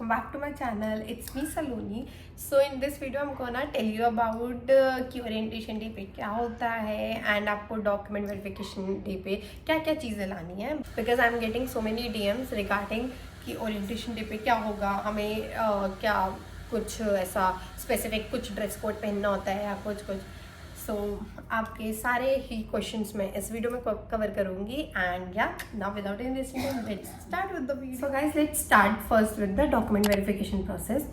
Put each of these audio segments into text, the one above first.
welcome back to my channel. It's me Saloni. So in this video I'm gonna tell you about कि orientation day पे क्या होता है and आपको document verification day पे क्या क्या चीज़ें लानी है, because I am getting so many DMs regarding कि ओरिएंटेशन डे पे क्या होगा, हमें क्या कुछ ऐसा स्पेसिफिक कुछ ड्रेस कोड पहनना होता है या कुछ सो आपके सारे ही क्वेश्चंस मैं इस वीडियो में कवर करूंगी. एंड या now without any wasting let's start with the video. So guys let's start first with the document verification process.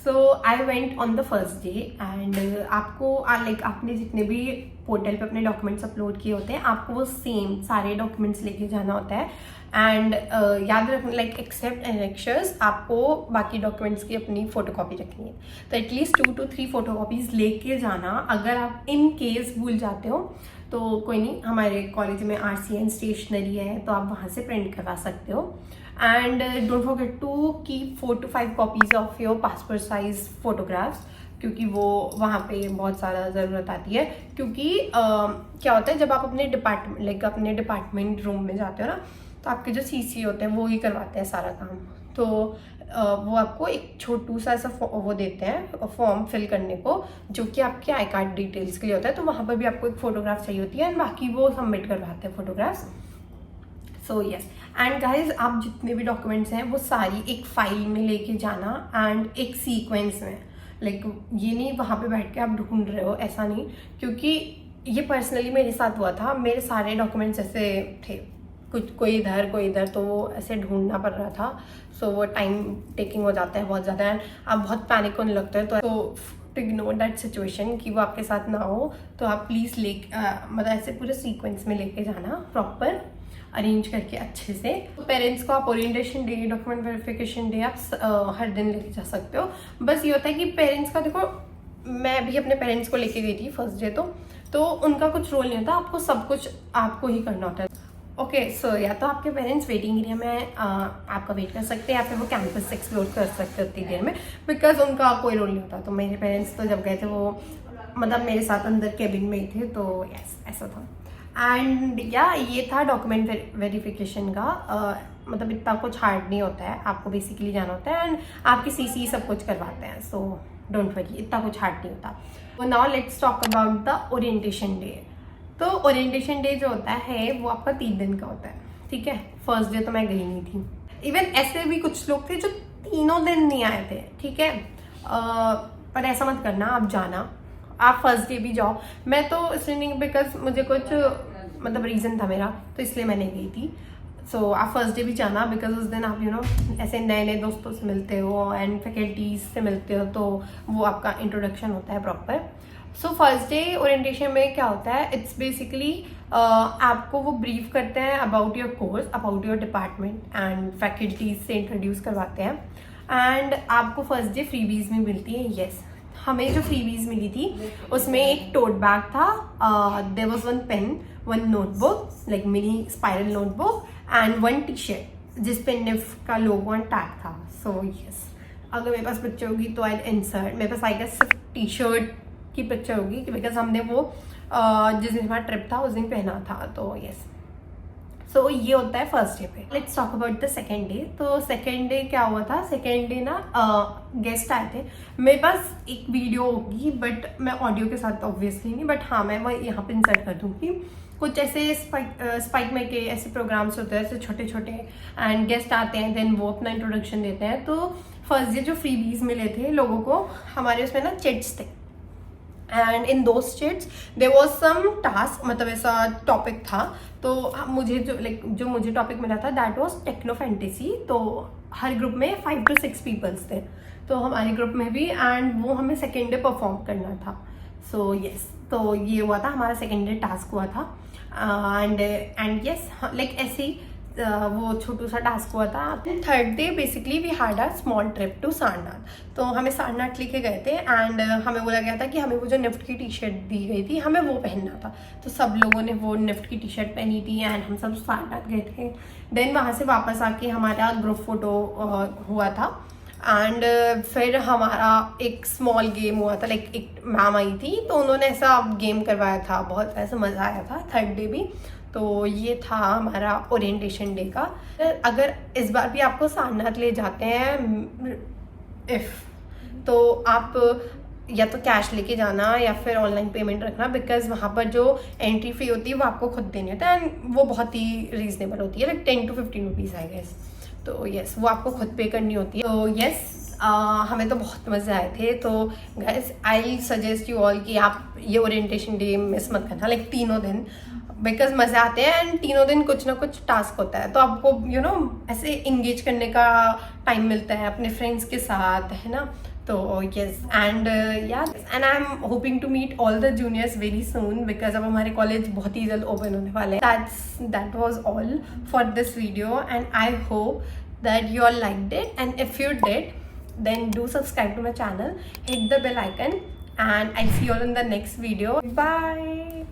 So I went on the first day and आपको like आपने जितने भी portal पे अपने documents upload किए होते हैं आपको वो सेम सारे डॉक्यूमेंट्स लेके जाना होता है. एंड याद रखना लाइक एक्सेप्ट एनेक्शर्स आपको बाकी डॉक्यूमेंट्स की अपनी फ़ोटोकॉपी रखनी है. तो एटलीस्ट 2 to 3 फोटोकॉपीज़ लेके जाना. अगर आप इन केस भूल जाते हो तो कोई नहीं, हमारे कॉलेज में RCN स्टेशनरी है तो आप वहाँ से प्रिंट करवा सकते हो. And don't forget to keep 4 to 5 copies of your passport size photographs, क्योंकि वो वहाँ पे बहुत ज़्यादा ज़रूरत आती है. क्योंकि क्या होता है जब आप अपने डिपार्टमेंट रूम में जाते हो ना, तो आपके जो CC होते हैं वो ही करवाते हैं सारा काम. तो वो आपको एक छोटू सा ऐसा वो देते हैं फॉर्म फिल करने को, जो कि आपके आई कार्ड डिटेल्स के लिए होता है. तो वहाँ पर भी आपको एक फ़ोटोग्राफ चाहिए होती है एंड बाकी वो सबमिट करवाते हैं photographs. So yes, and guys आप जितने भी डॉक्यूमेंट्स हैं वो सारी एक फाइल में लेके जाना एंड एक सीक्वेंस में. लाइक ये नहीं वहाँ पे बैठ के आप ढूंढ रहे हो, ऐसा नहीं. क्योंकि ये पर्सनली मेरे साथ हुआ था. मेरे सारे डॉक्यूमेंट्स ऐसे थे, कुछ कोई इधर तो वो ऐसे ढूंढना पड़ रहा था. सो वो टाइम टेकिंग हो जाता है बहुत ज़्यादा एंड आप बहुत पैनिक होने लगते हैं. तो टू इग्नोर दैट सिचुएशन कि वो आपके साथ ना हो, तो आप प्लीज़ मतलब ऐसे पूरे सीक्वेंस में लेके जाना, प्रॉपर अरेंज करके अच्छे से. तो पेरेंट्स को आप orientation day, document verification day आप हर दिन लेके जा सकते हो. बस ये होता है कि पेरेंट्स का देखो, मैं भी अपने पेरेंट्स को लेके गई थी फर्स्ट डे, तो उनका कुछ रोल नहीं होता. आपको सब कुछ आपको ही करना होता है. ओके सो या तो आपके पेरेंट्स वेटिंग एरिया में आपका वेट कर सकते हैं या फिर वो कैंपस एक्सप्लोर कर सकते हैं उतनी देर में, बिकॉज उनका कोई रोल नहीं होता. तो मेरे पेरेंट्स तो जब गए थे वो मतलब मेरे साथ अंदर केबिन में ही थे. तो यस ऐसा था. एंड या ये था डॉक्यूमेंट वेरिफिकेशन का. मतलब इतना कुछ हार्ड नहीं होता है, आपको बेसिकली जाना होता है एंड आपके CC सब कुछ करवाते हैं. सो डोंट वरी, इतना कुछ हार्ड नहीं होता. तो now let's talk about the orientation day. तो ओरिएंटेशन डे जो होता है वो आपका 3 दिन का होता है, ठीक है. फर्स्ट डे तो मैं गई नहीं थी. इवन ऐसे भी कुछ लोग थे जो 3 दिन नहीं आए थे, ठीक है. पर ऐसा मत करना, आप जाना, आप फर्स्ट डे भी जाओ. मैं तो इसलिए नहीं, बिकॉज मुझे कुछ मतलब रीज़न था मेरा, तो इसलिए मैंने गई थी. सो आप फर्स्ट डे भी जाना, बिकॉज उस दिन आप ऐसे नए नए दोस्तों से मिलते हो एंड फैकल्टीज से मिलते हो, तो वो आपका इंट्रोडक्शन होता है proper. So first day orientation में क्या होता है, इट्स बेसिकली आपको वो ब्रीफ करते हैं about your course, about your department and faculties से इंट्रोड्यूस करवाते हैं. एंड आपको फर्स्ट डे फ्रीबीज में मिलती है. येस, हमें जो फ्रीबीज मिली थी उसमें एक टोट बैग था, there was 1 pen, 1 notebook like mini spiral notebook and 1 T-shirt जिस पे निफ का लोगो एंड टैग था. सो यस, अगर मेरे पास पिक्चर होगी तो आई इंसर्ट. मेरे पास आई गेस सिर्फ टी-शर्ट की पिक्चर होगी, बिकॉज हमने वो जिस दिन हमारा ट्रिप था उस दिन पहना था. तो यस, सो ये होता है फर्स्ट डे पे. Let's talk about the second day. तो सेकेंड डे क्या हुआ था, सेकेंड डे ना गेस्ट आए थे. मेरे पास एक वीडियो होगी बट मैं ऑडियो के साथ ऑब्वियसली नहीं, बट हाँ मैं वो यहाँ पे इंसर्ट कर दूँगी. कुछ ऐसे स्पाइक में के ऐसे प्रोग्राम्स होते हैं ऐसे छोटे छोटे एंड गेस्ट आते हैं, देन वो अपना इंट्रोडक्शन देते हैं. तो फर्स्ट डे जो फ्रीबीज मिले थे लोगों को, हमारे उसमें ना चिट्स थे and in those chits there was some task, मतलब ऐसा टॉपिक था. तो मुझे जो मुझे टॉपिक मिला था दैट वाज टेक्नो फैंटेसी. तो हर ग्रुप में 5 to 6 पीपल्स थे, तो हमारे ग्रुप में भी, एंड वो हमें सेकेंड डे परफॉर्म करना था. सो यस, तो ये हुआ था हमारा सेकेंड डे टास्क हुआ था. एंड यस लाइक ऐसे ही वो छोटू सा टास्क हुआ था. Third day basically we had a small trip to Sarnath. तो हमें सारनाथ लेके गए थे एंड हमें बोला गया था कि हमें वो जो निफ्ट की टी-शर्ट दी गई थी हमें वो पहनना था. तो सब लोगों ने वो निफ्ट की टी-शर्ट पहनी थी एंड हम सब सारनाथ गए थे. देन वहाँ से वापस आके हमारा ग्रुप फोटो हुआ था एंड फिर हमारा एक स्मॉल गेम हुआ था. लाइक एक मैम आई थी तो उन्होंने ऐसा गेम करवाया था, बहुत ऐसा मज़ा आया था थर्ड डे भी. तो ये था हमारा ओरिएंटेशन डे का. अगर इस बार भी आपको सारनाथ ले जाते हैं इफ़ तो आप या तो कैश लेके जाना या फिर ऑनलाइन पेमेंट रखना, बिकॉज वहाँ पर जो एंट्री फी होती है वो आपको खुद देनी होती है एंड वो बहुत ही रीजनेबल होती है, like 10 to 15 rupees I guess. तो यस, वो आपको खुद पे करनी होती है। तो यस, हमें तो बहुत मज़े आए थे। तो guys I suggest you all कि आप ये ओरिएंटेशन डे मिस मत करना, लाइक तीनों दिन, बिकॉज मज़े आते हैं एंड तीनों दिन कुछ ना कुछ टास्क होता है, तो आपको ऐसे इंगेज करने का टाइम मिलता है अपने फ्रेंड्स के साथ, है ना। तो yes, and and I am hoping to meet all the juniors very soon, because अब हमारे कॉलेज बहुत ही जल्द ओपन होने वाले हैं। That was all for this video and I hope that you all liked it, and if you did, then do subscribe to my channel, hit the bell icon, and I'll see you all in the next video. Bye.